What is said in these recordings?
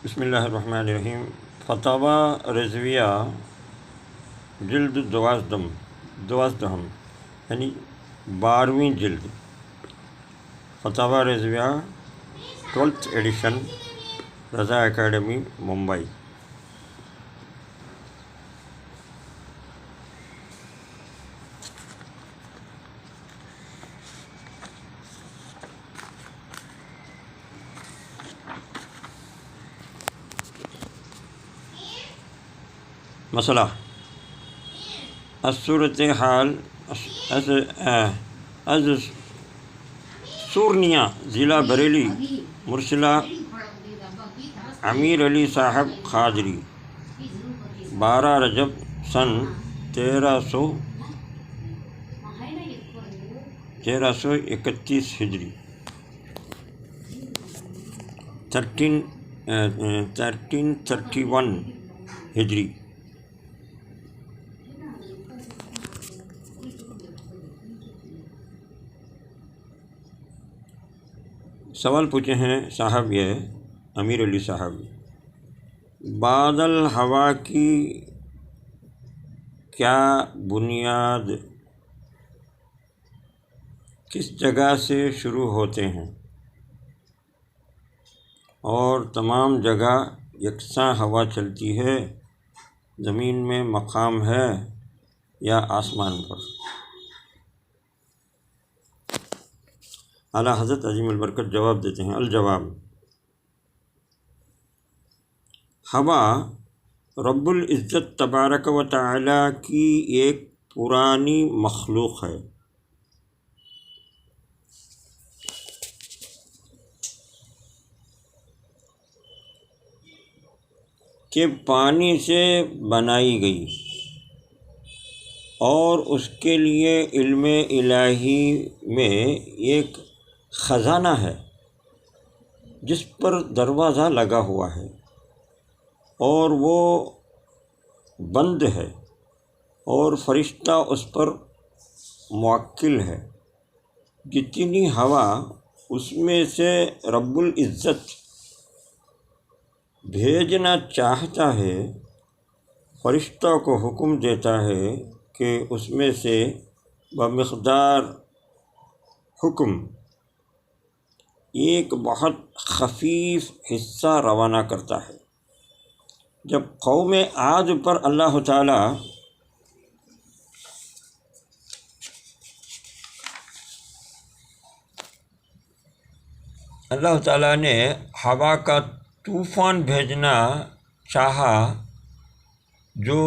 بسم اللہ الرحمن الرحیم۔ فتاوی رضویہ جلد دوازدہم یعنی 12ویں جلد، فتاوی رضویہ 12th ایڈیشن، رضا اکیڈمی ممبئی۔ مسئلہ صورتحال از سورنیا ضلع بریلی مرسلہ امیر علی صاحب قادری 12 رجب سن 1331 ہجری 1331 ہجری۔ سوال پوچھے ہیں صاحب یہ امیر علی صاحب، بادل ہوا کی کیا بنیاد کس جگہ سے شروع ہوتے ہیں اور تمام جگہ یکساں ہوا چلتی ہے، زمین میں مقام ہے یا آسمان پر؟ اعلیٰ حضرت عظیم البرکت جواب دیتے ہیں۔ الجواب، ہوا رب العزت تبارک و تعالی کی ایک پرانی مخلوق ہے کہ پانی سے بنائی گئی اور اس کے لیے علم الہی میں ایک خزانہ ہے جس پر دروازہ لگا ہوا ہے اور وہ بند ہے، اور فرشتہ اس پر موکل ہے۔ جتنی ہوا اس میں سے رب العزت بھیجنا چاہتا ہے، فرشتہ کو حکم دیتا ہے کہ اس میں سے بمقدار حکم ایک بہت خفیف حصہ روانہ کرتا ہے۔ جب قوم عاد پر اللہ تعالیٰ نے ہوا کا طوفان بھیجنا چاہا جو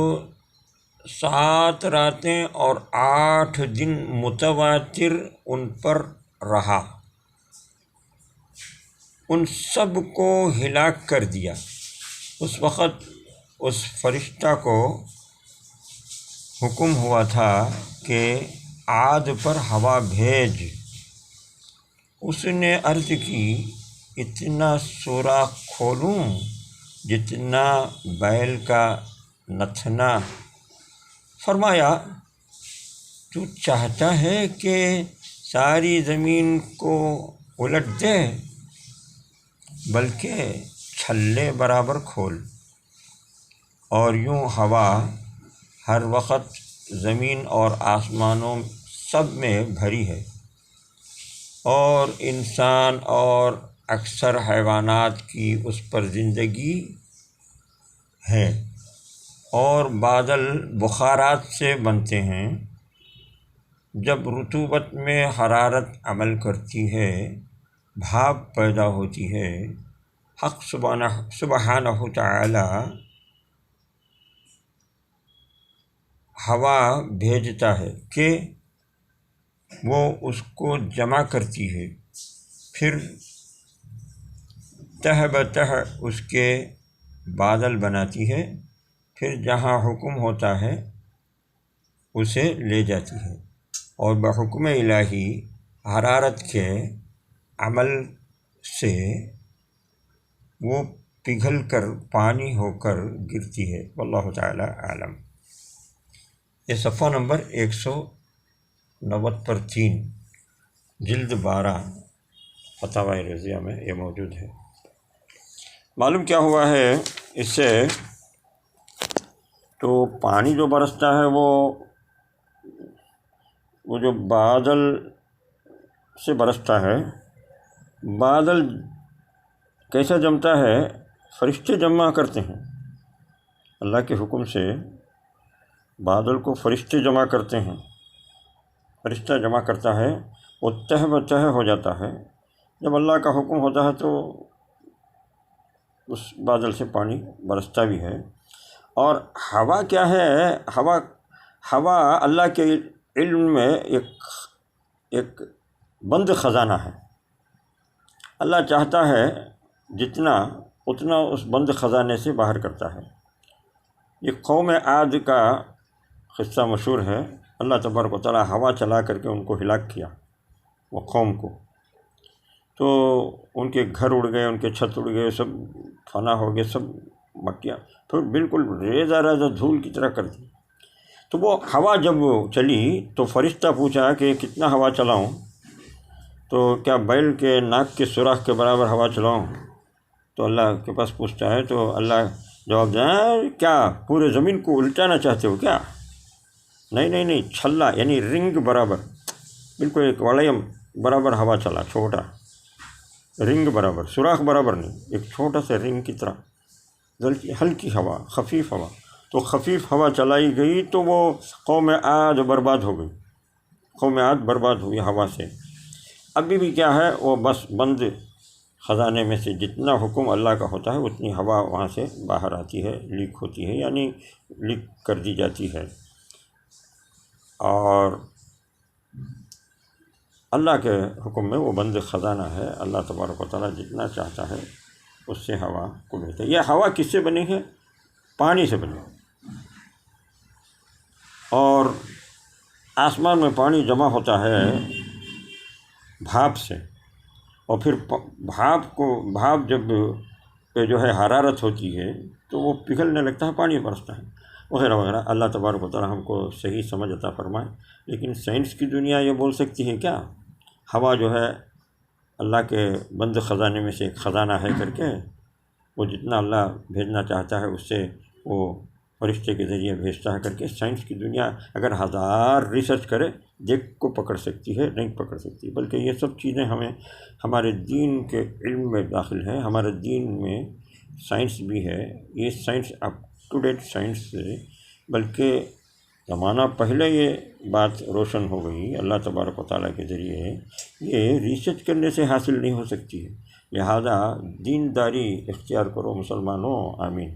7 راتیں اور 8 دن متواتر ان پر رہا، ان سب کو ہلاک کر دیا۔ اس وقت اس فرشتہ کو حکم ہوا تھا کہ عاد پر ہوا بھیج۔ اس نے عرض کی، اتنا سوراخ کھولوں جتنا بیل کا نتنا؟ فرمایا، تو چاہتا ہے کہ ساری زمین کو الٹ دے، بلکہ چھلے برابر کھول۔ اور یوں ہوا ہر وقت زمین اور آسمانوں سب میں بھری ہے، اور انسان اور اکثر حیوانات کی اس پر زندگی ہے، اور بادل بخارات سے بنتے ہیں۔ جب رطوبت میں حرارت عمل کرتی ہے، بھاپ پیدا ہوتی ہے، حق سبحانہ تعالی ہوا بھیجتا ہے کہ وہ اس کو جمع کرتی ہے، پھر تہ بتہ اس کے بادل بناتی ہے، پھر جہاں حکم ہوتا ہے اسے لے جاتی ہے، اور بحکم الہی حرارت کے عمل سے وہ پگھل کر پانی ہو کر گرتی ہے۔ واللہ تعالی عالم۔ یہ صفحہ نمبر 190 پر 3 جلد 12 فتاوی رضویہ میں یہ موجود ہے۔ معلوم کیا ہوا ہے اس سے، تو پانی جو برستا ہے وہ جو بادل سے برستا ہے، بادل کیسا جمتا ہے؟ فرشتے جمع کرتے ہیں اللہ کے حکم سے، بادل کو فرشتے جمع کرتے ہیں، فرشتہ جمع کرتا ہے، وہ تہ بتہ ہو جاتا ہے۔ جب اللہ کا حکم ہوتا ہے تو اس بادل سے پانی برستا بھی ہے۔ اور ہوا کیا ہے؟ ہوا اللہ کے علم میں ایک بند خزانہ ہے۔ اللہ چاہتا ہے جتنا اتنا اس بند خزانے سے باہر کرتا ہے۔ یہ قوم عاد کا قصہ مشہور ہے۔ اللہ تبارک و تعالیٰ ہوا چلا کر کے ان کو ہلاک کیا، وہ قوم کو، تو ان کے گھر اڑ گئے، ان کے چھت اڑ گئے، سب فنا ہو گئے، سب مکیاں پھر بالکل ریزہ ریزہ دھول کی طرح کر دی۔ تو وہ ہوا جب چلی تو فرشتہ پوچھا کہ کتنا ہوا چلاؤں؟ تو کیا بیل کے ناک کے سوراخ کے برابر ہوا چلاؤں؟ تو اللہ کے پاس پوچھتا ہے تو اللہ جواب دیں، کیا پورے زمین کو الٹانا چاہتے ہو کیا؟ نہیں، چھلا یعنی رنگ برابر، بالکل ایک وڑیم برابر ہوا چلا، چھوٹا رنگ برابر، سوراخ برابر نہیں، ایک چھوٹا سا رنگ کی طرح ہلکی ہوا، خفیف ہوا۔ تو خفیف ہوا چلائی گئی تو وہ قوم عاد برباد ہو گئی، قوم عاد برباد ہوئی ہوا سے۔ ابھی بھی کیا ہے، وہ بس بند خزانے میں سے جتنا حکم اللہ کا ہوتا ہے اتنی ہوا وہاں سے باہر آتی ہے، لیک ہوتی ہے، یعنی لیک کر دی جاتی ہے۔ اور اللہ کے حکم میں وہ بند خزانہ ہے، اللہ تبارک و تعالیٰ جتنا چاہتا ہے اس سے ہوا کو بھیجتا ہے۔ یہ ہوا کس سے بنی ہے؟ پانی سے بنی ہے۔ اور آسمان میں پانی جمع ہوتا ہے بھاپ سے، اور پھر بھاپ جب پہ جو ہے حرارت ہوتی ہے تو وہ پگھلنے لگتا ہے، پانی برستا ہے، وغیرہ وغیرہ۔ اللہ تبارک و تعالیٰ ہم کو صحیح سمجھ عطا فرمائے۔ لیکن سائنس کی دنیا یہ بول سکتی ہے کیا ہوا جو ہے اللہ کے بند خزانے میں سے ایک خزانہ ہے کر کے، وہ جتنا اللہ بھیجنا چاہتا ہے اس سے وہ فرشتے کے ذریعے بھیجتا ہے کر کے؟ سائنس کی دنیا اگر 1000 ریسرچ کرے دیکھ کو پکڑ سکتی ہے؟ نہیں پکڑ سکتی۔ بلکہ یہ سب چیزیں ہمیں ہمارے دین کے علم میں داخل ہیں، ہمارے دین میں سائنس بھی ہے۔ یہ science up to date science سے، بلکہ زمانہ پہلے یہ بات روشن ہو گئی اللہ تبارک و تعالیٰ کے ذریعے، یہ ریسرچ کرنے سے حاصل نہیں ہو سکتی ہے۔ لہذا دینداری اختیار کرو مسلمانوں، آمین۔